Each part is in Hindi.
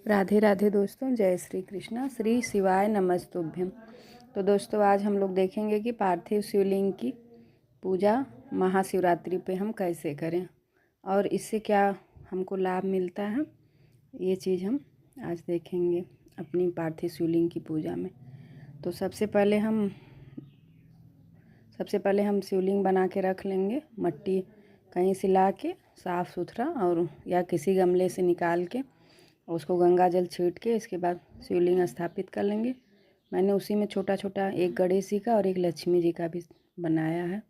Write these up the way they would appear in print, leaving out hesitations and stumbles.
राधे राधे दोस्तों, जय श्री कृष्णा, श्री शिवाय नमस्तुभ्यम। तो दोस्तों आज हम लोग देखेंगे कि पार्थिव शिवलिंग की पूजा महाशिवरात्रि पे हम कैसे करें और इससे क्या हमको लाभ मिलता है, ये चीज़ हम आज देखेंगे अपनी पार्थिव शिवलिंग की पूजा में। तो सबसे पहले हम शिवलिंग बना के रख लेंगे, मट्टी कहीं से ला के साफ़ सुथरा और या किसी गमले से निकाल के उसको गंगा जल छीट के इसके बाद शिवलिंग स्थापित कर लेंगे। मैंने उसी में छोटा छोटा एक गणेश जी का और एक लक्ष्मी जी का भी बनाया है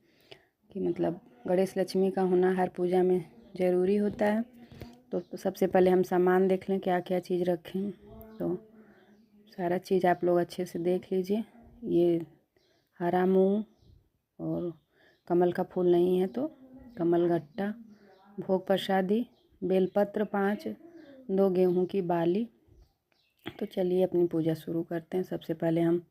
कि मतलब गणेश लक्ष्मी का होना हर पूजा में ज़रूरी होता है। तो सबसे पहले हम सामान देख लें क्या क्या चीज़ रखें। तो सारा चीज़ आप लोग अच्छे से देख लीजिए। ये हरा मूंग और कमल का फूल नहीं है तो कमल गट्टा, भोग प्रसादी, बेलपत्र 5, 2 गेहूं की बाली। तो चलिए अपनी पूजा शुरू करते हैं। सबसे पहले हम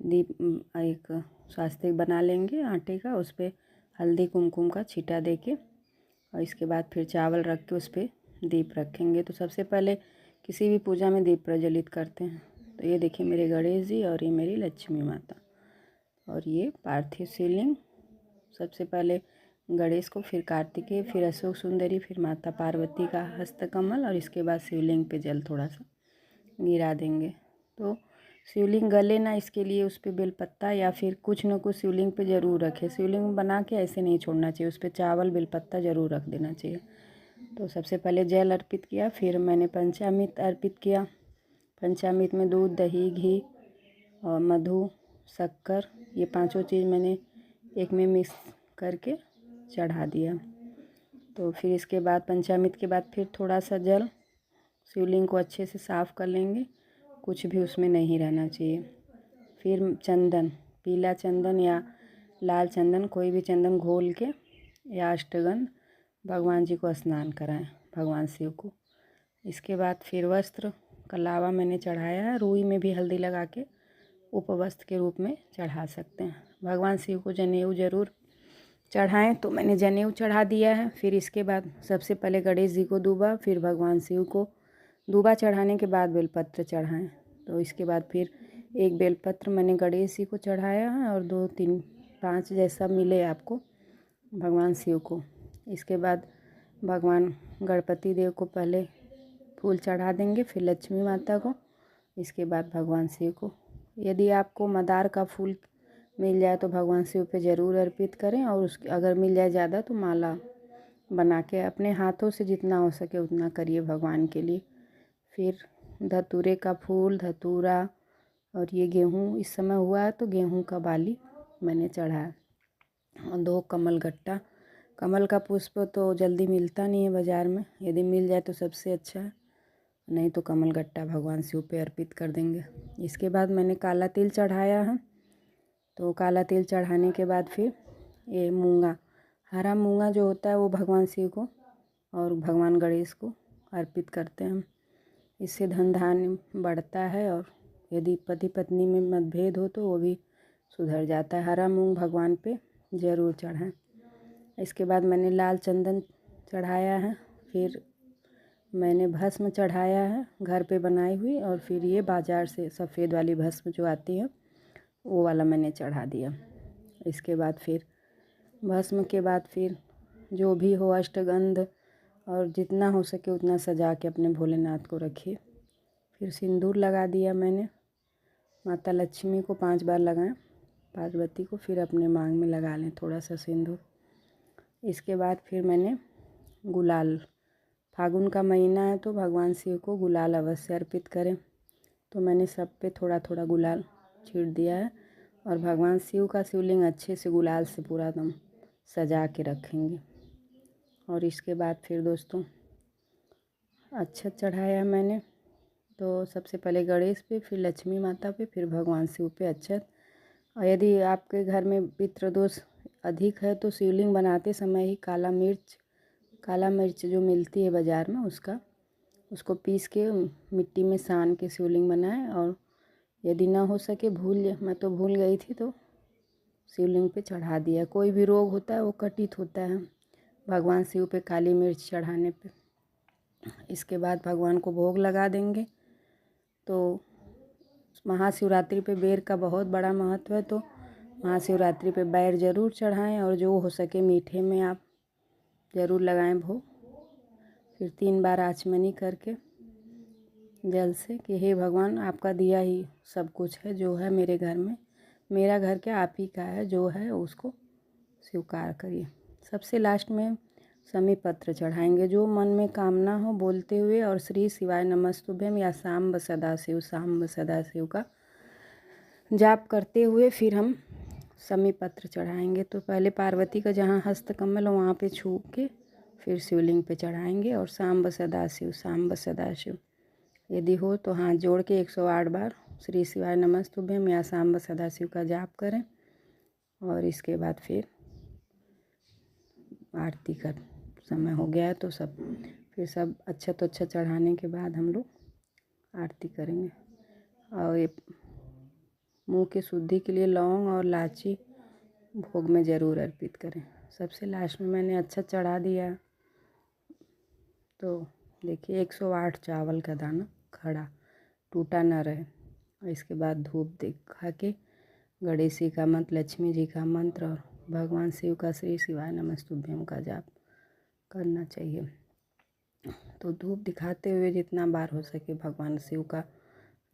एक स्वास्तिक बना लेंगे आटे का, उस पर हल्दी कुमकुम का छींटा देके और इसके बाद फिर चावल रख के उस पर दीप रखेंगे। तो सबसे पहले किसी भी पूजा में दीप प्रज्वलित करते हैं। तो ये देखिए मेरे गणेश जी और ये मेरी लक्ष्मी माता और ये पार्थिव शिवलिंग। सबसे पहले गणेश को, फिर कार्तिकेय, फिर अशोक सुंदरी, फिर माता पार्वती का हस्तकमल और इसके बाद शिवलिंग पे जल थोड़ा सा गिरा देंगे। तो शिवलिंग गले ना, इसके लिए उस पर बेलपत्ता या फिर कुछ न कुछ शिवलिंग पे ज़रूर रखें। शिवलिंग बना के ऐसे नहीं छोड़ना चाहिए, उस पर चावल बेलपत्ता ज़रूर रख देना चाहिए। तो सबसे पहले जल अर्पित किया, फिर मैंने पंचामृत अर्पित किया। पंचामृत में दूध, दही, घी और मधु, शक्कर, ये पांचों चीज़ मैंने एक में मिक्स करके चढ़ा दिया। तो फिर इसके बाद पंचामृत के बाद फिर थोड़ा सा जल शिवलिंग को अच्छे से साफ़ कर लेंगे, कुछ भी उसमें नहीं रहना चाहिए। फिर चंदन, पीला चंदन या लाल चंदन, कोई भी चंदन घोल के या अष्टगंध भगवान जी को स्नान कराएं, भगवान शिव को। इसके बाद फिर वस्त्र का लावा मैंने चढ़ाया है, रुई में भी हल्दी लगा के उपवस्त्र के रूप में चढ़ा सकते हैं। भगवान शिव को जनेऊ ज़रूर चढ़ाएं, तो मैंने जनेऊ चढ़ा दिया है। फिर इसके बाद सबसे पहले गणेश जी को दूबा, फिर भगवान शिव को दूबा चढ़ाने के बाद बेलपत्र चढ़ाएं। तो इसके बाद फिर एक बेलपत्र मैंने गणेश जी को चढ़ाया है और 2, 3, 5 जैसा मिले आपको भगवान शिव को। इसके बाद भगवान गणपति देव को पहले फूल चढ़ा देंगे, फिर लक्ष्मी माता को, इसके बाद भगवान शिव को। यदि आपको मंदार का फूल मिल जाए तो भगवान शिव पे ज़रूर अर्पित करें और उसके अगर मिल जाए ज़्यादा तो माला बना के अपने हाथों से जितना हो सके उतना करिए भगवान के लिए। फिर धतूरे का फूल, धतूरा और ये गेहूँ इस समय हुआ है तो गेहूँ का बाली मैंने चढ़ाया और 2 कमल गट्टा। कमल का पुष्प तो जल्दी मिलता नहीं है बाज़ार में, यदि मिल जाए तो सबसे अच्छा है, नहीं तो कमल गट्टा भगवान शिव पे अर्पित कर देंगे। इसके बाद मैंने काला तिल चढ़ाया है। तो काला तिल चढ़ाने के बाद फिर ये मूंगा, हरा मूंगा जो होता है वो भगवान शिव को और भगवान गणेश को अर्पित करते हैं। इससे धन धान्य बढ़ता है और यदि पति पत्नी में मतभेद हो तो वो भी सुधर जाता है। हरा मूंग भगवान पे ज़रूर चढ़ाएं। इसके बाद मैंने लाल चंदन चढ़ाया है, फिर मैंने भस्म चढ़ाया है घर पे बनाई हुई, और फिर ये बाज़ार से सफ़ेद वाली भस्म जो आती है वो वाला मैंने चढ़ा दिया। इसके बाद फिर भस्म के बाद फिर जो भी हो अष्टगंध और जितना हो सके उतना सजा के अपने भोलेनाथ को रखिए। फिर सिंदूर लगा दिया मैंने, माता लक्ष्मी को 5 बार लगाएं, पार्वती को, फिर अपने मांग में लगा लें थोड़ा सा सिंदूर। इसके बाद फिर मैंने गुलाल, फागुन का महीना है तो भगवान शिव को गुलाल अवश्य अर्पित करें। तो मैंने सब पे थोड़ा थोड़ा गुलाल छीट दिया है और भगवान शिव का शिवलिंग अच्छे से गुलाल से पूरा एकदम सजा के रखेंगे। और इसके बाद फिर दोस्तों अक्षत चढ़ाया मैंने। तो सबसे पहले गणेश पे, फिर लक्ष्मी माता पे, फिर भगवान शिव पे अक्षत। और यदि आपके घर में पितृदोष अधिक है तो शिवलिंग बनाते समय ही काला मिर्च जो मिलती है बाज़ार में उसको पीस के मिट्टी में सान के शिवलिंग बनाएं। और यदि ना हो सके, मैं तो भूल गई थी तो शिवलिंग पे चढ़ा दिया। कोई भी रोग होता है वो कटित होता है भगवान शिव पे काली मिर्च चढ़ाने पे। इसके बाद भगवान को भोग लगा देंगे। तो महाशिवरात्रि पे बेर का बहुत बड़ा महत्व है, तो महाशिवरात्रि पे बेर ज़रूर चढ़ाएं और जो हो सके मीठे में आप ज़रूर लगाएं भोग। फिर 3 बार आचमनी करके जल से कि हे भगवान, आपका दिया ही सब कुछ है, जो है मेरे घर में, मेरा घर क्या आप ही का है, जो है उसको स्वीकार करिए। सबसे लास्ट में समी पत्र चढ़ाएंगे, जो मन में कामना हो बोलते हुए, और श्री शिवाय नमस्तुभ्यम या सांब सदाशिव का जाप करते हुए फिर हम समी पत्र चढ़ाएंगे। तो पहले पार्वती का जहाँ हस्त कमल हो वहाँ पे छू के फिर शिवलिंग पे चढ़ाएंगे और सांब सदाशिव यदि हो तो हाथ जोड़ के 108 बार श्री शिवाय नमस्तुभ्यम या सांब सदाशिव का जाप करें। और इसके बाद फिर आरती का समय हो गया है, तो सब अच्छा तो अच्छा चढ़ाने के बाद हम लोग आरती करेंगे। और ये मुंह की शुद्धि के लिए लौंग और इलायची भोग में ज़रूर अर्पित करें। सबसे लास्ट में मैंने अच्छा चढ़ा दिया, तो देखिए 108 चावल का दाना खड़ा टूटा न रहे। और इसके बाद धूप दिखा के गणेश जी का मंत्र, लक्ष्मी जी का मंत्र और भगवान शिव का श्री शिवाय नमस्तुभ्यम का जाप करना चाहिए। तो धूप दिखाते हुए जितना बार हो सके भगवान शिव का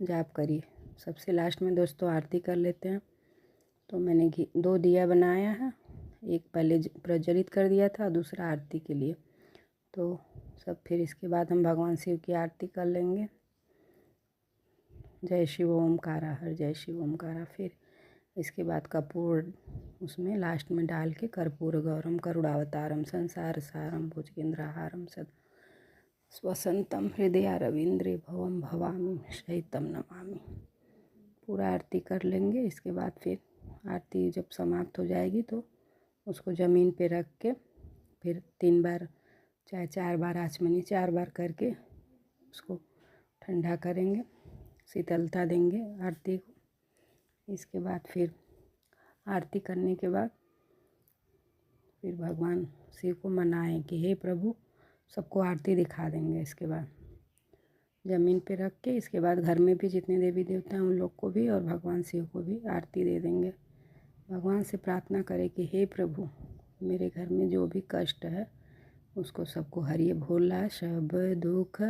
जाप करिए। सबसे लास्ट में दोस्तों आरती कर लेते हैं। तो मैंने 2 दिया बनाया है, एक पहले प्रज्वलित कर दिया था, दूसरा आरती के लिए। तो सब फिर इसके बाद हम भगवान शिव की आरती कर लेंगे। जय शिव ओमकारा, हर जय शिव ओमकारा। फिर इसके बाद कपूर उसमें लास्ट में डाल के कर्पूर गौरम करुणावतारम संसार सारम भुजगेंद्रहारम सदा स्वसंतम हृदय रविंद्रे भवम भवामी शैतम नमामि। पूरा आरती कर लेंगे। इसके बाद फिर आरती जब समाप्त हो जाएगी तो उसको ज़मीन पे रख के फिर 3 बार चाहे 4 बार आचमनी 4 बार करके उसको ठंडा करेंगे, शीतलता देंगे आरती को। इसके बाद फिर आरती करने के बाद फिर भगवान शिव को मनाएं कि हे प्रभु, सबको आरती दिखा देंगे। इसके बाद ज़मीन पे रख के इसके बाद घर में भी जितने देवी देवता हैं उन लोग को भी और भगवान शिव को भी आरती दे देंगे। भगवान से प्रार्थना करें कि हे प्रभु, मेरे घर में जो भी कष्ट है उसको सबको हरिए, भोला सब दुख